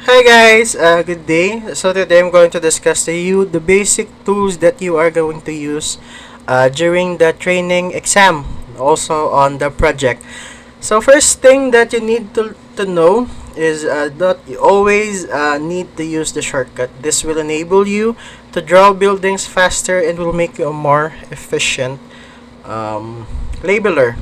Hi guys, good day. So today I'm going to discuss to you the basic tools that you are going to use during the training exam, also on the project. So first thing that you need to know is that you always need to use the shortcut. This will enable you to draw buildings faster and will make you a more efficient labeler.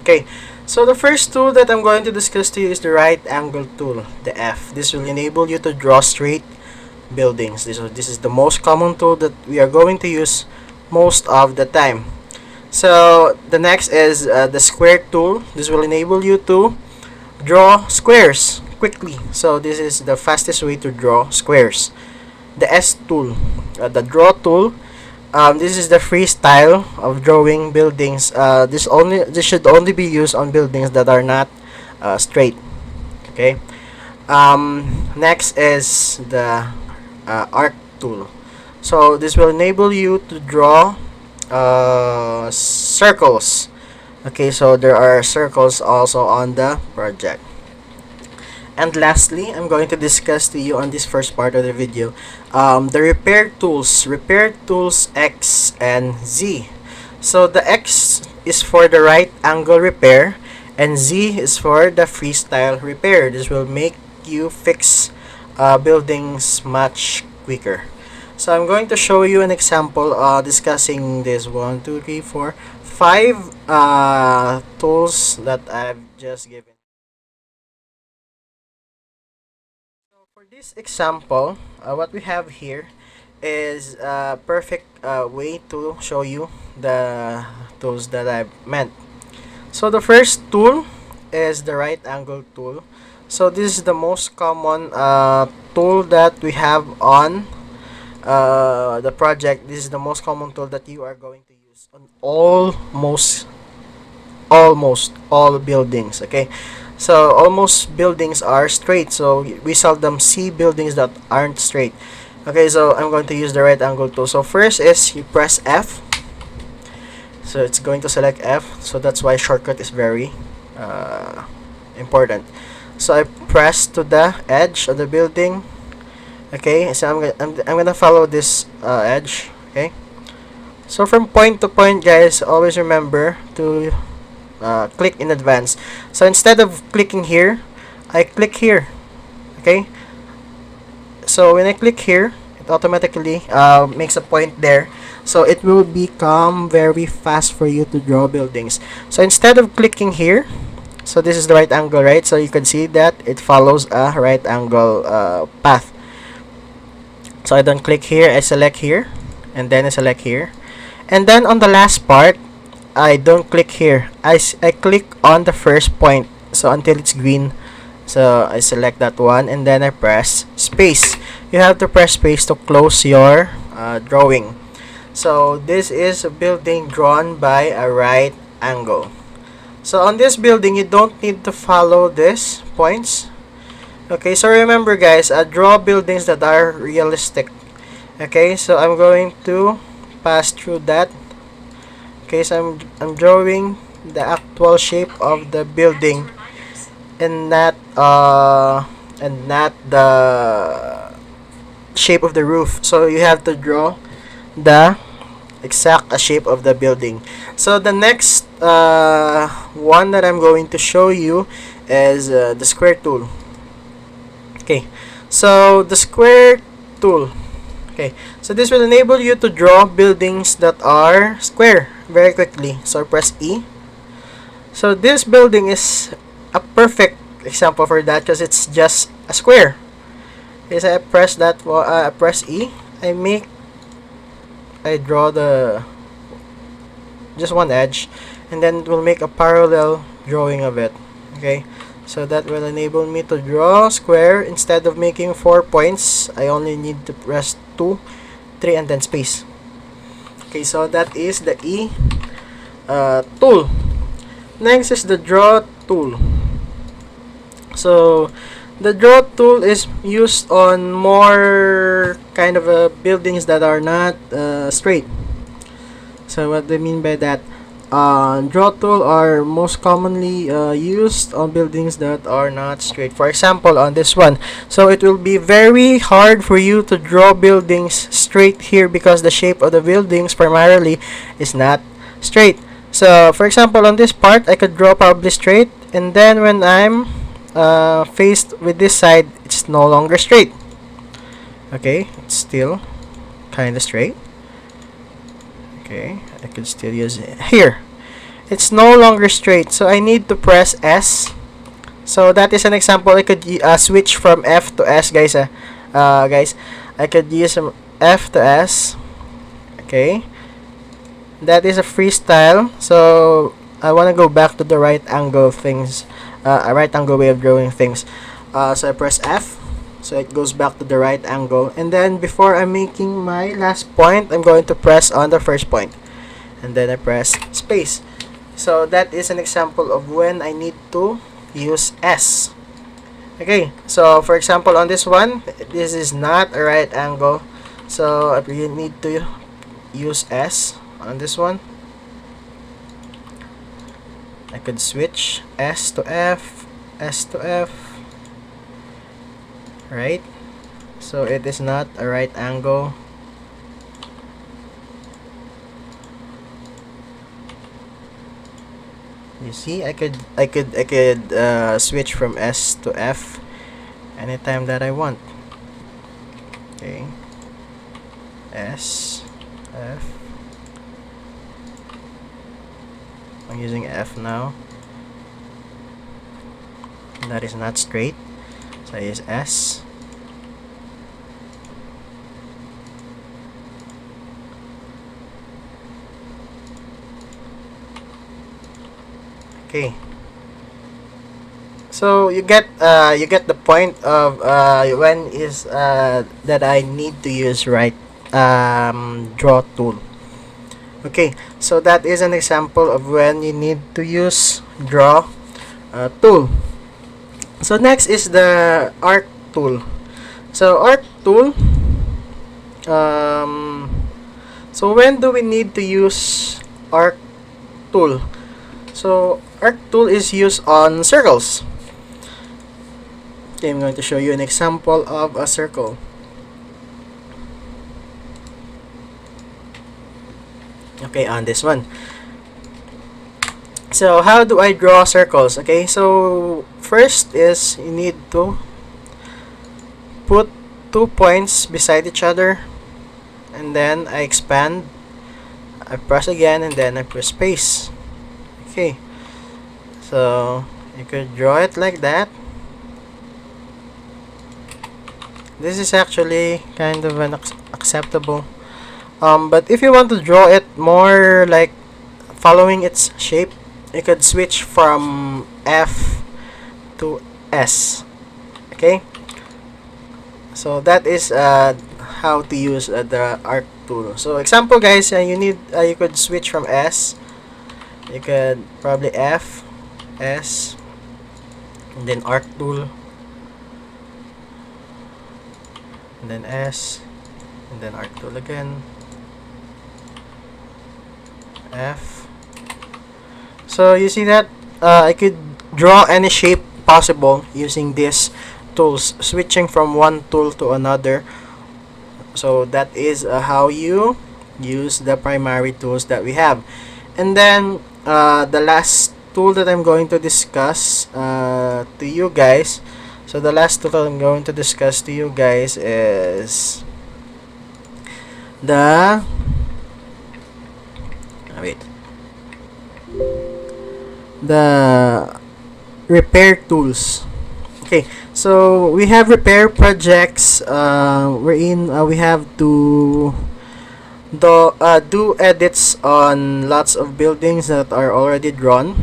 Okay, so the first tool that I'm going to discuss to you is the right angle tool, the F. This will enable you to draw straight buildings. This is the most common tool that we are going to use most of the time. So the next is the square tool. This will enable you to draw squares quickly. So this is the fastest way to draw squares. The S tool, the draw tool. This is the freestyle of drawing buildings. This should only be used on buildings that are not straight. Okay. Next is the arc tool. So this will enable you to draw circles. Okay, so there are circles also on the project. And lastly, I'm going to discuss to you on this first part of the video the repair tools X and Z. So the X is for the right angle repair and Z is for the freestyle repair. This will make you fix buildings much quicker. So I'm going to show you an example discussing this 1, 2, 3, 4, 5 tools that I've just given. For this example, what we have here is a perfect way to show you the tools that I meant. So the first tool is the right angle tool. So this is the most common tool that we have on the project. This is the most common tool that you are going to use on almost all buildings. Okay, so almost buildings are straight, so we seldom see buildings that aren't straight. Okay, so I'm going to use the right angle tool. So first is you press F, so it's going to select F, so that's why shortcut is very important. So I press to the edge of the building. Okay, so I'm gonna follow this edge. Okay, so from point to point, guys, always remember to click in advance. So instead of clicking here, I click here. Okay, so when I click here, it automatically makes a point there, so it will become very fast for you to draw buildings. So instead of clicking here, so this is the right angle, right? So you can see that it follows a right angle path. So I don't click here, I select here, and then I select here, and then on the last part I don't click here. I click on the first point, so until it's green. So I select that one and then I press space. You have to press space to close your drawing. So this is a building drawn by a right angle. So on this building, you don't need to follow these points. Okay, so remember guys, draw buildings that are realistic. Okay, so I'm going to pass through that. Okay, so I'm drawing the actual shape of the building and not the shape of the roof. So you have to draw the exact shape of the building. So the next one that I'm going to show you is the square tool. Okay, so the square tool. Okay, so this will enable you to draw buildings that are square very quickly. So press E. So this building is a perfect example for that because it's just a square. Okay, so I press that. Press E. I draw the just one edge, and then it will make a parallel drawing of it. Okay, so that will enable me to draw square. Instead of making 4 points, I only need to press 2, 3, and then space. Okay, so that is the E tool. Next is the draw tool. So the draw tool is used on more kind of buildings that are not straight. So what do I mean by that? draw tool are most commonly used on buildings that are not straight. For example, on this one, so it will be very hard for you to draw buildings straight here because the shape of the buildings primarily is not straight. So for example, on this part, I could draw probably straight, and then when I'm faced with this side, it's no longer straight. Okay, it's still kind of straight. Okay, I could still use it here. It's no longer straight, so I need to press S. So that is an example. I could switch from F to S, guys. Guys, I could use F to S. Okay, that is a freestyle. So I want to go back to the right angle things, a right angle way of drawing things. So I press F. So it goes back to the right angle, and then before I'm making my last point, I'm going to press on the first point, and then I press space. So that is an example of when I need to use S. Okay, so for example on this one, this is not a right angle, so I really need to use S on this one. I could switch S to F, S to F. Right, so it is not a right angle. You see, I could switch from S to F anytime that I want. Okay, S, F. I'm using F now. That is not straight. So I use S. Okay. So you get the point of when is that I need to use right draw tool. Okay, so that is an example of when you need to use draw tool. So next is the arc tool. So arc tool, so when do we need to use arc tool? So arc tool is used on circles. Okay, I'm going to show you an example of a circle. Okay, on this one. So how do I draw circles? Okay, so first is you need to put 2 points beside each other, and then I expand, I press again, and then I press space. Okay, so you could draw it like that. This is actually kind of an acceptable, but if you want to draw it more like following its shape, you could switch from F to S. Okay, so that is how to use the arc tool. So example, guys, you could switch from S. You could probably F, S, and then arc tool, and then S, and then arc tool again, F. So you see that I could draw any shape possible using these tools, switching from one tool to another. So that is how you use the primary tools that we have. And then the last tool that I'm going to discuss to you guys, so the last tool that I'm going to discuss to you guys is the the repair tools. Okay, so we have repair projects wherein we have to do edits on lots of buildings that are already drawn.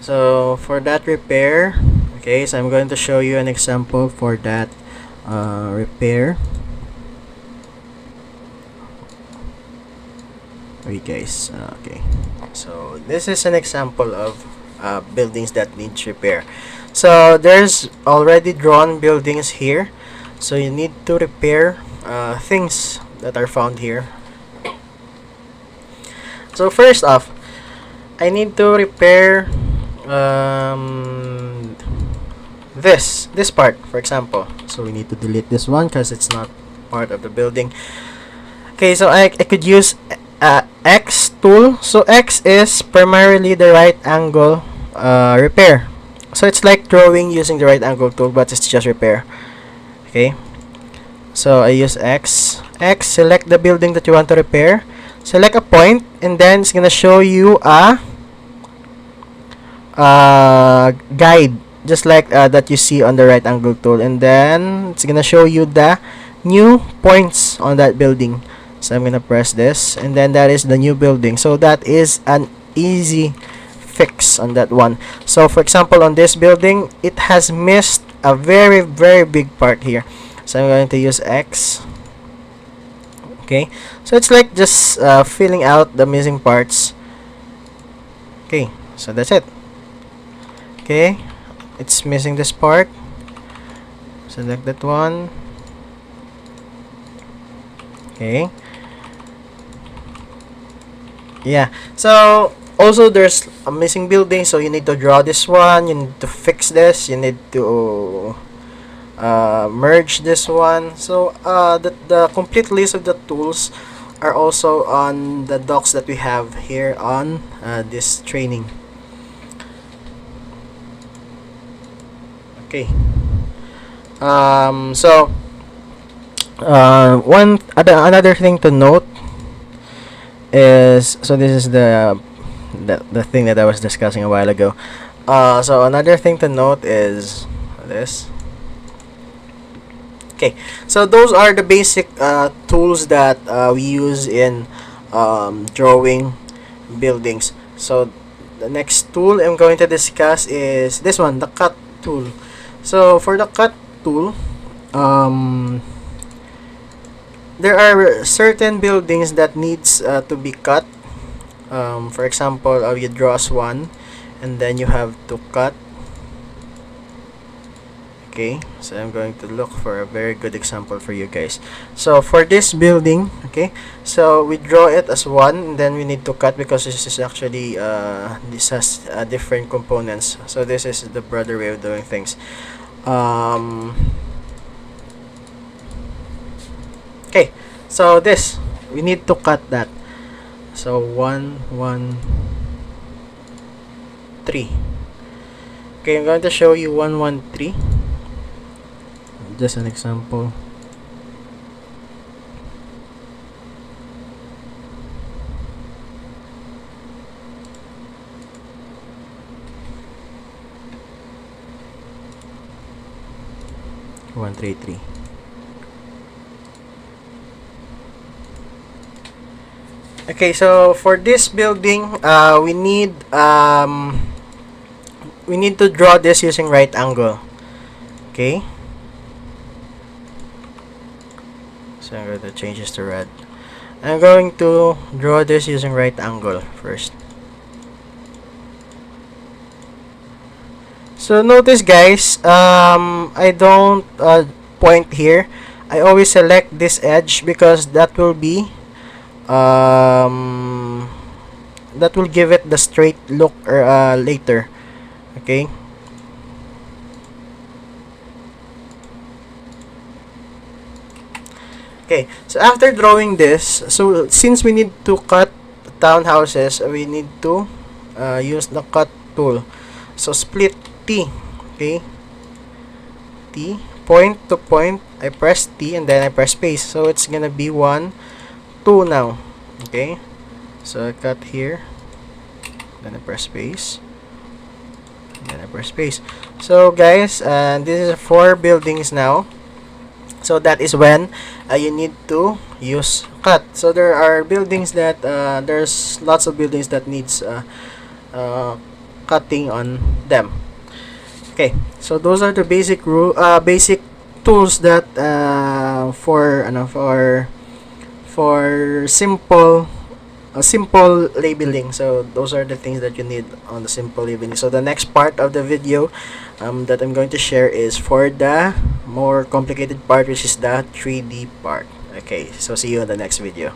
So for that repair, okay, so I'm going to show you an example for that repair. Wait, guys. Okay, so this is an example of buildings that need repair. So there's already drawn buildings here, so you need to repair things that are found here. So first off, I need to repair this part, for example. So we need to delete this one because it's not part of the building. Okay, so I could use X tool. So X is primarily the right angle repair. So it's like drawing using the right angle tool, but it's just repair. Okay, so I use X. Select the building that you want to repair, select a point, and then it's gonna show you a guide, just like that you see on the right angle tool, and then it's gonna show you the new points on that building. So I'm gonna press this, and then that is the new building. So that is an easy fix on that one. So for example, on this building, it has missed a very big part here. So I'm going to use X. Okay, so it's like just filling out the missing parts. Okay, so that's it. Okay, it's missing this part. Select that one. Okay. Yeah, so also there's a missing building, so you need to draw this one, you need to fix this, you need to merge this one. So the complete list of the tools are also on the docs that we have here on this training. Okay, so another thing to note is, so this is the thing that I was discussing a while ago. So another thing to note is this. Okay, so those are the basic tools that we use in drawing buildings. So the next tool I'm going to discuss is this one, the cut tool. So for the cut tool, there are certain buildings that needs to be cut. For example, you draw as one, and then you have to cut. Okay, so I'm going to look for a very good example for you guys. So for this building, okay, so we draw it as one, and then we need to cut because this is actually this has different components. So this is the broader way of doing things. Okay, so this, we need to cut that. So 1, 1, 3. Okay, I'm going to show you 1, 1, 3. Just an example. One, 3, 3. Okay, so for this building, we need to draw this using right angle. Okay. So I'm going to change this to red. I'm going to draw this using right angle first. So notice guys, I don't point here. I always select this edge because that will be that will give it the straight look later. Okay. Okay, so after drawing this, so since we need to cut townhouses, we need to use the cut tool. So split T. Okay, T, point to point, I press T and then I press space, so it's gonna be 1, 2 now. Okay, so I cut here, then I press space, then I press space. So guys, this is 4 buildings now. So that is when you need to use cut. So there are buildings that there's lots of buildings that needs cutting on them. Okay, so those are the basic basic tools that for simple labeling. So those are the things that you need on the simple labeling. So the next part of the video that I'm going to share is for the more complicated part, which is the 3D part. Okay, so see you in the next video.